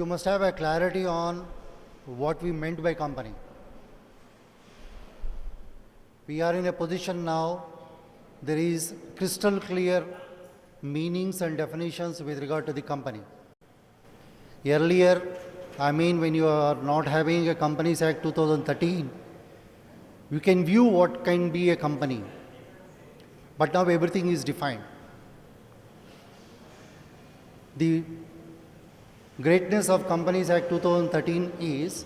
you must have a clarity on what we meant by company. We are in a position now, there is crystal clear meanings and definitions with regard to the company. Earlier, when you are not having a Companies Act 2013, you can view what can be a company. But now everything is defined. The greatness of Companies Act 2013 is,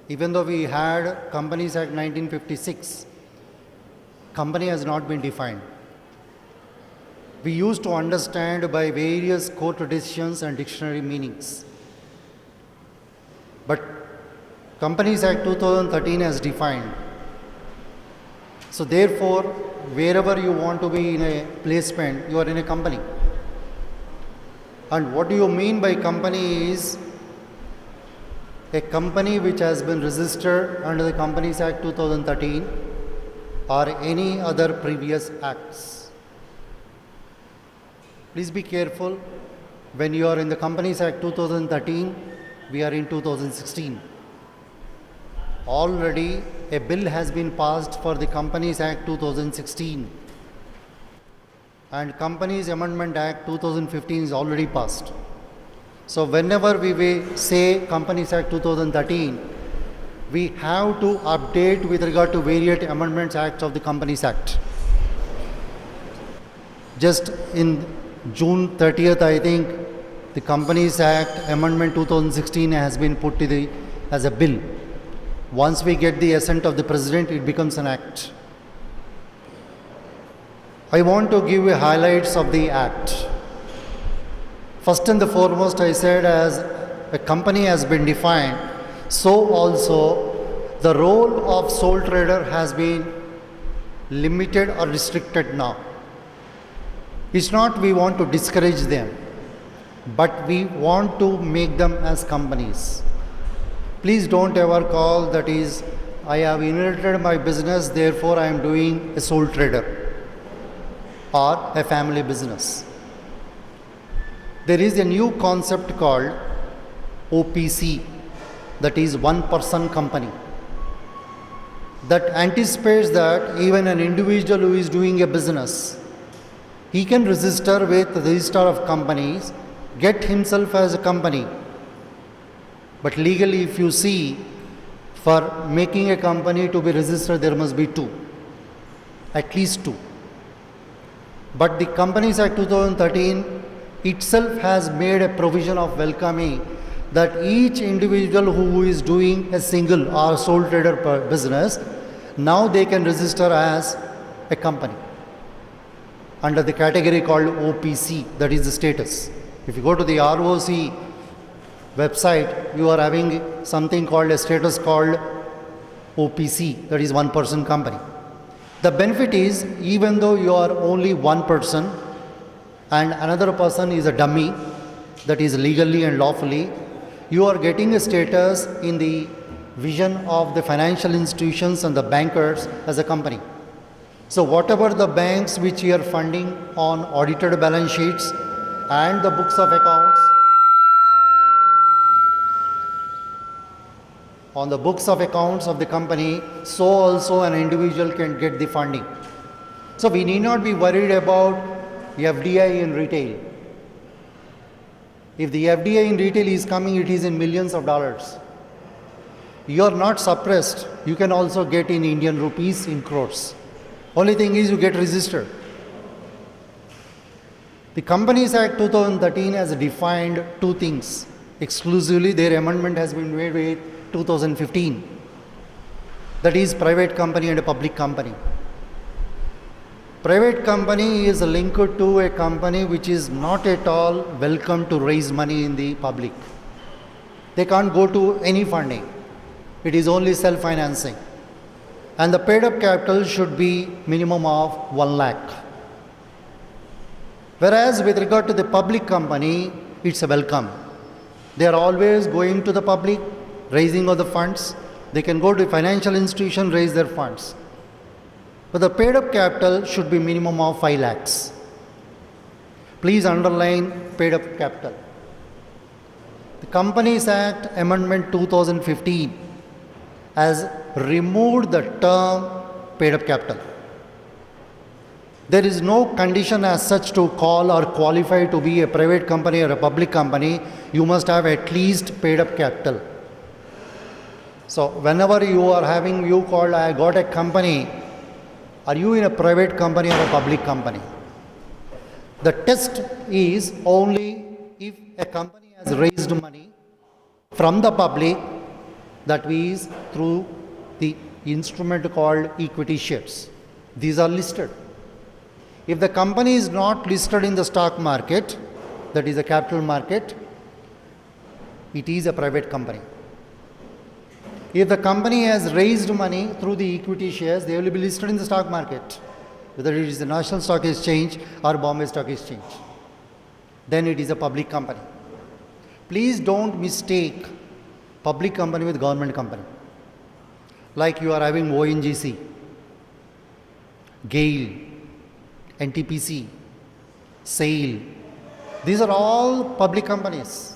even though we had Companies Act 1956, company has not been defined. We used to understand by various court decisions and dictionary meanings. But Companies Act 2013 has defined. So therefore, wherever you want to be in a placement, you are in a company. And what do you mean by company is a company which has been registered under the Companies Act 2013 or any other previous acts. Please be careful. When you are in the Companies Act 2013, we are in 2016. Already a bill has been passed for the Companies Act 2016. And Companies Amendment Act 2015 is already passed. So whenever we say Companies Act 2013, we have to update with regard to various amendments acts of the Companies Act. Just in June 30th, I think, the Companies Act Amendment 2016 has been put to as a bill. Once we get the assent of the President, it becomes an act. I want to give you highlights of the act. First and the foremost, I said as a company has been defined, so also the role of sole trader has been limited or restricted now. It's not we want to discourage them, but we want to make them as companies. Please don't ever call that is, I have inherited my business, therefore I am doing a sole trader or a family business. There is a new concept called OPC, that is one person company, that anticipates that even an individual who is doing a business, he can register with the register of companies, get himself as a company. But legally, if you see, for making a company to be registered, there must be two, at least two. But the Companies Act 2013 itself has made a provision of welcoming that each individual who is doing a single or sole trader business, now they can register as a company under the category called OPC, that is the status. If you go to the ROC website, you are having something called a status called OPC, that is one person company. The benefit is, even though you are only one person and another person is a dummy, that is legally and lawfully, you are getting a status in the vision of the financial institutions and the bankers as a company. So whatever the banks which you are funding on audited balance sheets and the books of accounts, on the books of accounts of the company, so also an individual can get the funding. So we need not be worried about FDI in retail. If the FDI in retail is coming, it is in millions of dollars. You are not suppressed. You can also get in Indian rupees in crores. Only thing is you get registered. The Companies Act 2013 has defined two things. Exclusively, their amendment has been made with 2015. That is private company and a public company. Private company is linked to a company which is not at all welcome to raise money in the public. They can't go to any funding. It is only self-financing. And the paid up capital should be minimum of 1 lakh. Whereas with regard to the public company, it's a welcome. They are always going to the public, raising of the funds. They can go to financial institution, raise their funds. But the paid up capital should be minimum of 5 lakhs. Please underline paid up capital. The Companies Act Amendment 2015 has removed the term paid up capital. There is no condition as such to call or qualify to be a private company or a public company. You must have at least paid up capital. So whenever you are having, you call, I got a company, are you in a private company or a public company? The test is only if a company has raised money from the public, that is through the instrument called equity shares. These are listed. If the company is not listed in the stock market, that is a capital market, it is a private company. If the company has raised money through the equity shares, they will be listed in the stock market, whether it is the National Stock Exchange or Bombay Stock Exchange. Then it is a public company. Please don't mistake public company with government company. Like you are having ONGC, GAIL, NTPC, SAIL. These are all public companies.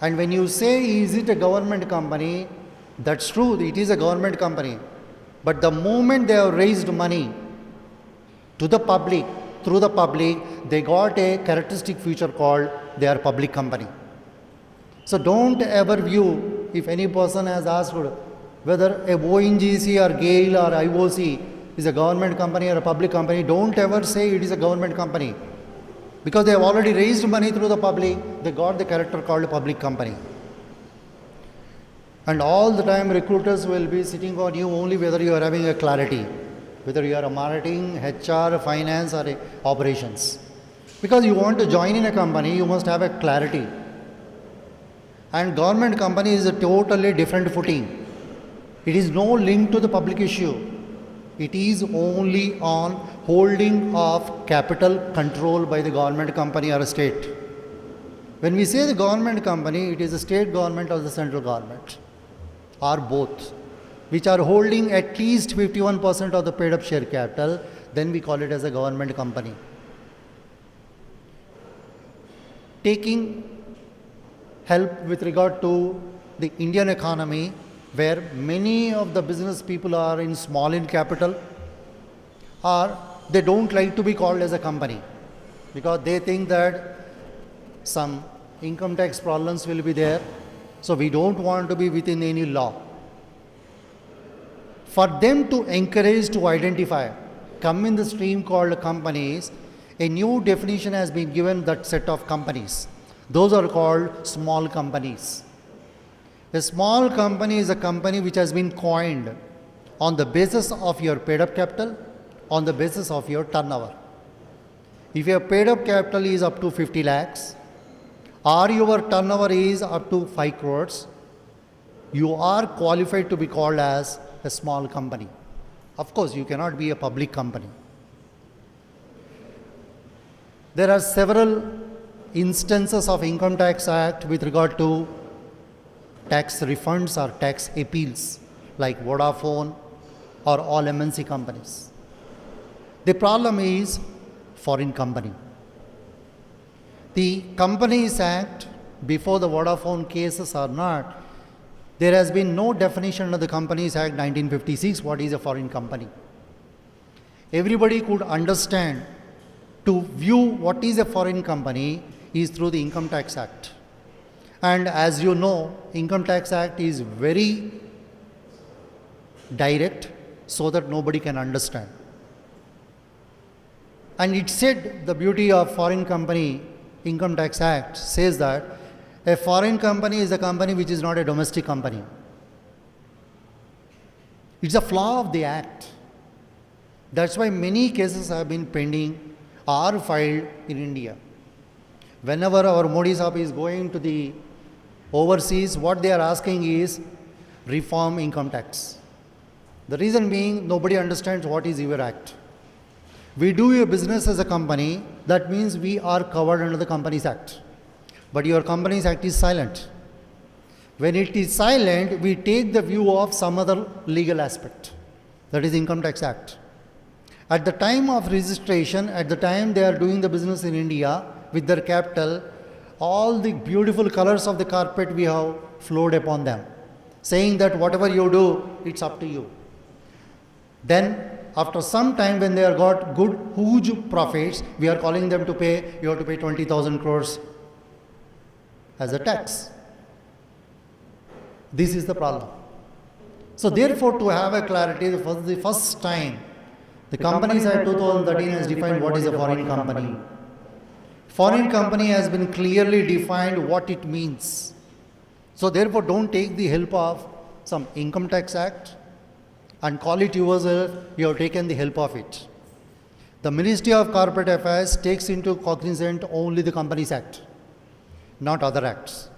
And when you say, is it a government company? That's true, it is a government company. But the moment they have raised money to the public, through the public, they got a characteristic feature called they are public company. So don't ever view, if any person has asked whether a ONGC or GAIL or IOC is a government company or a public company, don't ever say it is a government company. Because they have already raised money through the public, they got the character called a public company. And all the time recruiters will be sitting on you only whether you are having a clarity, whether you are a marketing, HR, finance or operations. Because you want to join in a company, you must have a clarity. And government company is a totally different footing. It is no link to the public issue. It is only on holding of capital control by the government company or a state. When we say the government company, it is the state government or the central government, or both, which are holding at least 51% of the paid up share capital, then we call it as a government company. Taking help with regard to the Indian economy, where many of the business people are in small in capital, or they don't like to be called as a company because they think that some income tax problems will be there, so we don't want to be within any law. For them to encourage to identify, come in the stream called companies, a new definition has been given that set of companies. Those are called small companies. A small company is a company which has been coined on the basis of your paid up capital, on the basis of your turnover. If your paid up capital is up to 50 lakhs or your turnover is up to 5 crores, you are qualified to be called as a small company. Of course, you cannot be a public company. There are several instances of Income Tax Act with regard to tax refunds or tax appeals, like Vodafone or all MNC companies. The problem is foreign company. The Companies Act, before the Vodafone cases or not, there has been no definition of the Companies Act 1956, what is a foreign company. Everybody could understand to view what is a foreign company is through the Income Tax Act. And as you know, Income Tax Act is very direct so that nobody can understand. And it said the beauty of foreign company, Income Tax Act says that a foreign company is a company which is not a domestic company. It's a flaw of the act. That's why many cases have been pending or filed in India. Whenever our Modi Sahab is going to the overseas, what they are asking is reform income tax. The reason being, nobody understands what is your act. We do a business as a company, that means we are covered under the Companies Act. But your Companies Act is silent. When it is silent, we take the view of some other legal aspect, that is Income Tax Act. At the time of registration, at the time they are doing the business in India with their capital, all the beautiful colors of the carpet we have flowed upon them, saying that whatever you do, it's up to you. Then, after some time, when they have got good, huge profits, we are calling them to pay, you have to pay 20,000 crores as a tax. This is the problem. So therefore, to have a clarity, for the first time, the Companies Act 2013 has defined what is a foreign company. Foreign company has been clearly defined what it means. So therefore, don't take the help of some Income Tax Act and call it yourself, you have taken the help of it. The Ministry of Corporate Affairs takes into cognizance only the Companies Act, not other acts.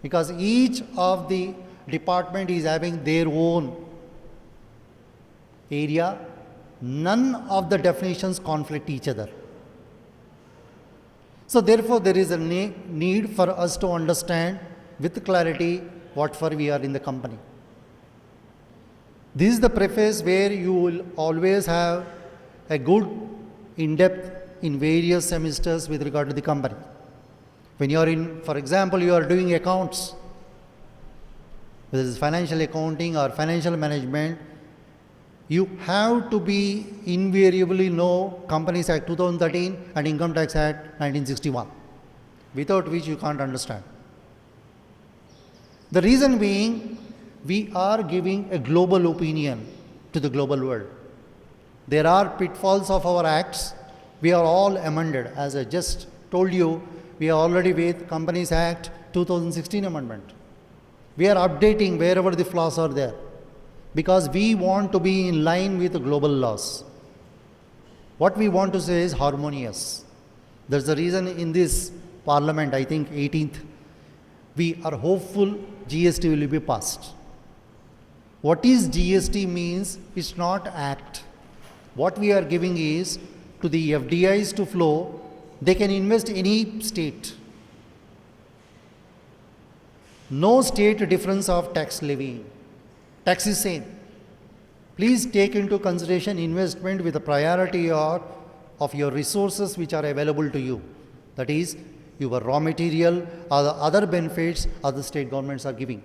Because each of the department is having their own area, none of the definitions conflict each other. So therefore, there is a need for us to understand with clarity what for we are in the company. This is the preface where you will always have a good in-depth in various semesters with regard to the company. When you are in, for example, you are doing accounts, whether it is financial accounting or financial management, you have to be invariably know Companies Act 2013 and Income Tax Act 1961, without which you can't understand. The reason being, we are giving a global opinion to the global world. There are pitfalls of our acts. We are all amended. As I just told you, we are already with Companies Act 2016 amendment. We are updating wherever the flaws are there, because we want to be in line with the global laws. What we want to say is harmonious. That's the reason in this parliament, I think 18th, we are hopeful GST will be passed. What is GST means? It's not act. What we are giving is to the FDIs to flow, they can invest any state. No state difference of tax levy. Tax is same. Please take into consideration investment with a priority of your resources which are available to you. That is, your raw material or the other benefits other state governments are giving.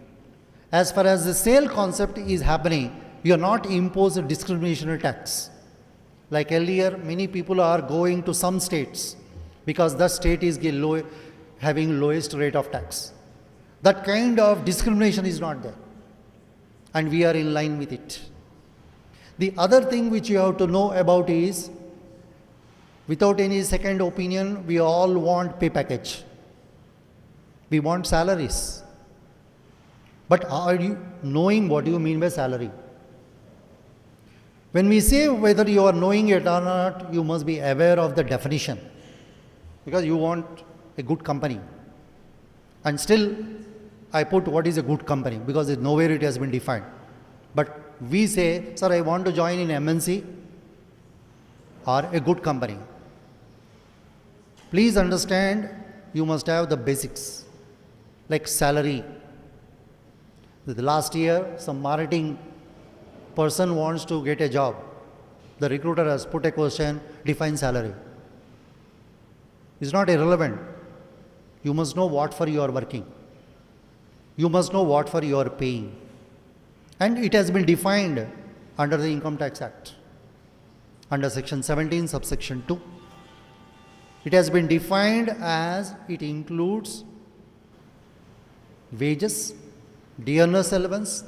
As far as the sale concept is happening, you are not imposed a discriminational tax. Like earlier, many people are going to some states because that state is having lowest rate of tax. That kind of discrimination is not there, and we are in line with it. The other thing which you have to know about is, without any second opinion, we all want pay package. We want salaries. But are you knowing what you mean by salary? When we say whether you are knowing it or not, you must be aware of the definition, because you want a good company. And still, I put what is a good company, because nowhere it has been defined. But we say, sir, I want to join in MNC or a good company. Please understand, you must have the basics, like salary. The last year, some marketing person wants to get a job. The recruiter has put a question, define salary. It's not irrelevant. You must know what for you are working. You must know what for you are paying. And it has been defined under the Income Tax Act, under section 17, subsection 2. It has been defined as it includes wages, dearness allowance,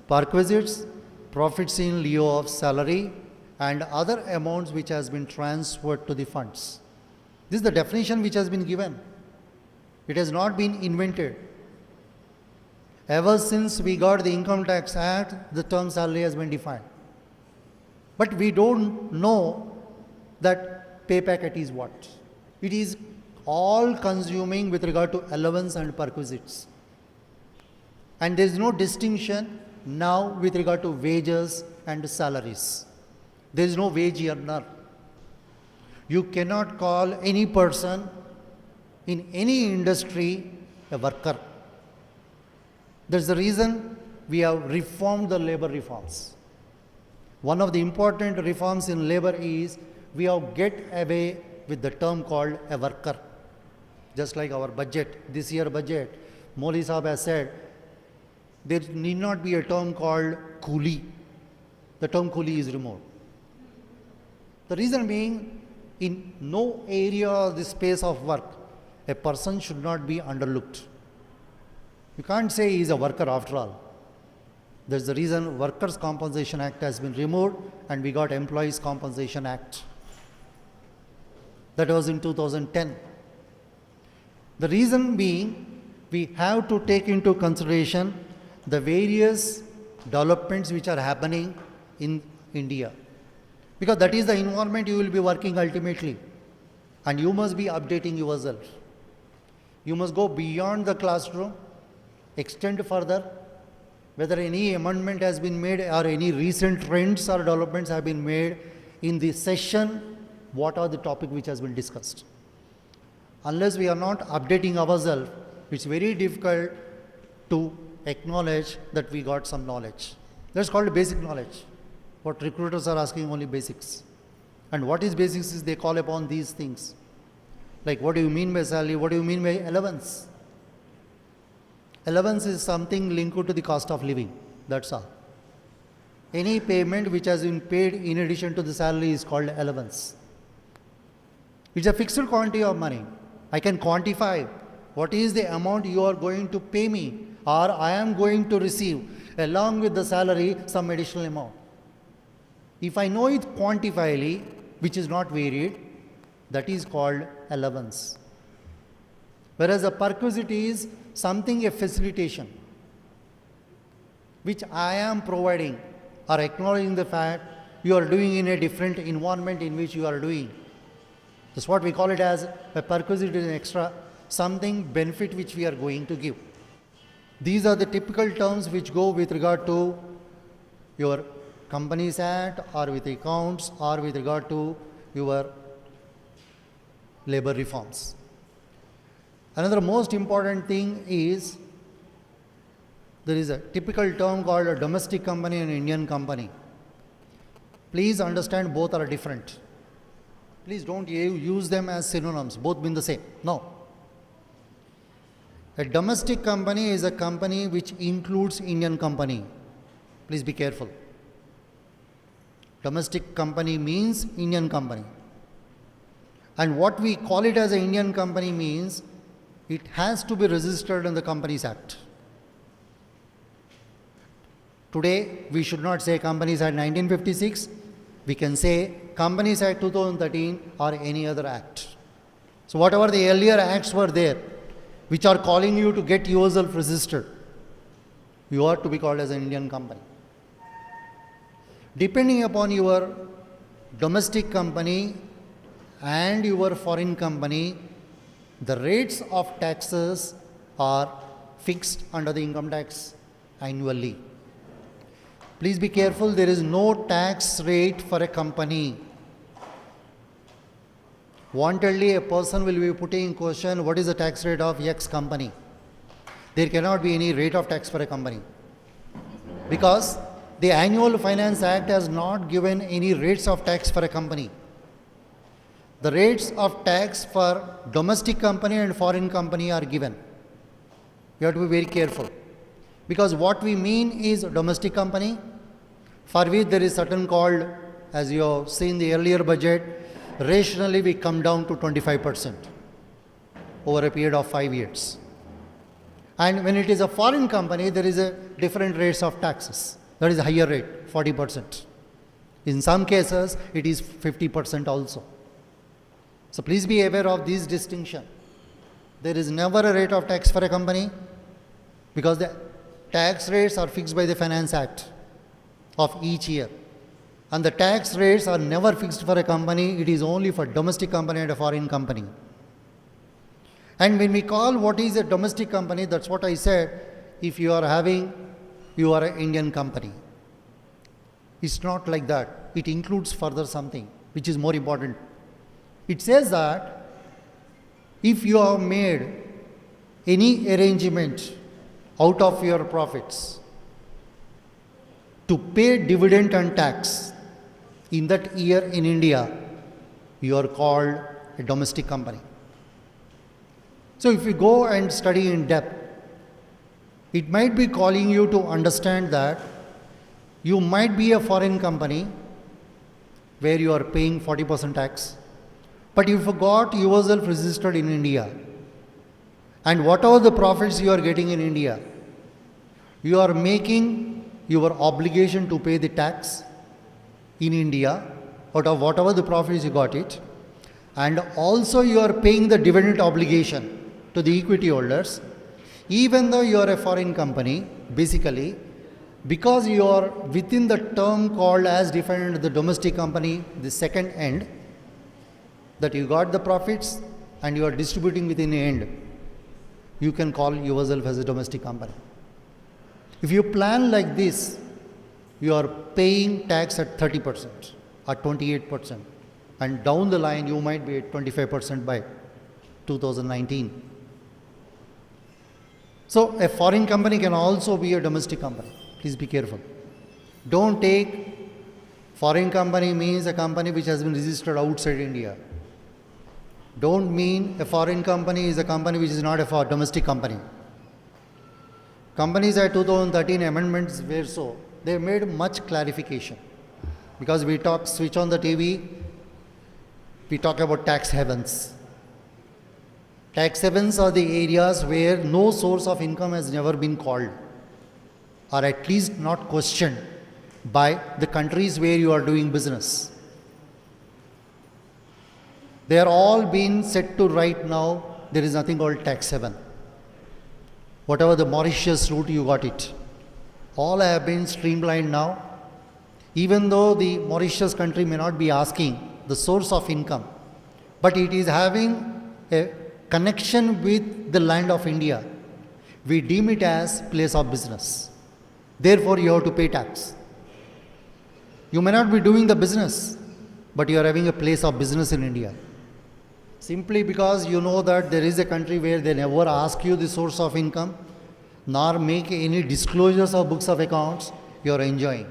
perquisites, profits in lieu of salary, and other amounts which has been transferred to the funds. This is the definition which has been given. It has not been invented. Ever since we got the Income Tax Act, the term salary has been defined. But we don't know that pay packet is what. It is all consuming with regard to allowance and perquisites. And there is no distinction now with regard to wages and salaries. There is no wage earner. You cannot call any person in any industry a worker. That's the reason we have reformed the labor reforms. One of the important reforms in labor is we have get away with the term called a worker. Just like our budget, this year budget, Moli Saab has said, there need not be a term called coolie. The term coolie is removed. The reason being, in no area of the space of work, a person should not be underlooked. You can't say he is a worker after all. That's the reason Workers' Compensation Act has been removed and we got Employees' Compensation Act. That was in 2010. The reason being, we have to take into consideration the various developments which are happening in India. Because that is the environment you will be working ultimately. And you must be updating yourself. You must go beyond the classroom, extend further, whether any amendment has been made or any recent trends or developments have been made in the session, what are the topic which has been discussed. Unless we are not updating ourselves, it's very difficult to acknowledge that we got some knowledge. That's called basic knowledge. What recruiters are asking, only basics. And what is basics is they call upon these things. Like, what do you mean by salary? What do you mean by allowance? Allowance is something linked to the cost of living. That's all. Any payment which has been paid in addition to the salary is called allowance. It's a fixed quantity of money. I can quantify what is the amount you are going to pay me, or I am going to receive along with the salary some additional amount. If I know it quantifiably, which is not varied, that is called allowance. Whereas a perquisite is something, a facilitation, which I am providing or acknowledging the fact you are doing in a different environment in which you are doing. That's what we call it as a perquisite is an extra, something benefit which we are going to give. These are the typical terms which go with regard to your Companies Act or with accounts or with regard to your labor reforms. Another most important thing is there is a typical term called a domestic company and Indian company. Please understand both are different. Please don't use them as synonyms, both mean the same. No. A domestic company is a company which includes Indian company. Please be careful. Domestic company means Indian company. And what we call it as an Indian company means it has to be registered in the Companies Act. Today, we should not say Companies Act 1956. We can say Companies Act 2013 or any other act. So whatever the earlier acts were there, which are calling you to get yourself registered, you are to be called as an Indian company. Depending upon your domestic company and your foreign company, the rates of taxes are fixed under the income tax annually. Please be careful, there is no tax rate for a company. Wantedly, a person will be putting in question what is the tax rate of X company. There cannot be any rate of tax for a company because the Annual Finance Act has not given any rates of tax for a company. The rates of tax for domestic company and foreign company are given. You have to be very careful. Because what we mean is domestic company, for which there is certain called, as you have seen the earlier budget, rationally we come down to 25% over a period of 5 years. And when it is a foreign company, there is a different rates of taxes. That is a higher rate, 40%. In some cases, it is 50% also. So please be aware of this distinction. There is never a rate of tax for a company because the tax rates are fixed by the Finance Act of each year. And the tax rates are never fixed for a company, it is only for domestic company and a foreign company. And when we call what is a domestic company, that's what I said, if you are an Indian company. It's not like that. It includes further something which is more important. It says that if you have made any arrangement out of your profits to pay dividend and tax in that year in India, you are called a domestic company. So if you go and study in depth, it might be calling you to understand that you might be a foreign company where you are paying 40% tax, but you forgot yourself registered in India. And whatever the profits you are getting in India, you are making your obligation to pay the tax in India out of whatever the profits you got it, and also you are paying the dividend obligation to the equity holders, even though you are a foreign company, basically, because you are within the term called as defined the domestic company, the second end, that you got the profits and you are distributing within the end, you can call yourself as a domestic company. If you plan like this, you are paying tax at 30% or 28%, and down the line you might be at 25% by 2019. So a foreign company can also be a domestic company. Please be careful. Don't take foreign company means a company which has been registered outside India. Don't mean a foreign company is a company which is not a domestic company. Companies at 2013 amendments were so, they made much clarification. Because we switch on the TV, we talk about tax havens. Tax havens are the areas where no source of income has never been called, or at least not questioned by the countries where you are doing business. They are all being set to right now. There is nothing called tax haven. Whatever the Mauritius route, you got it. All have been streamlined now. Even though the Mauritius country may not be asking the source of income, but it is having a connection with the land of India. We deem it as place of business. Therefore, you have to pay tax. You may not be doing the business, but you are having a place of business in India. Simply because you know that there is a country where they never ask you the source of income, nor make any disclosures of books of accounts, you are enjoying.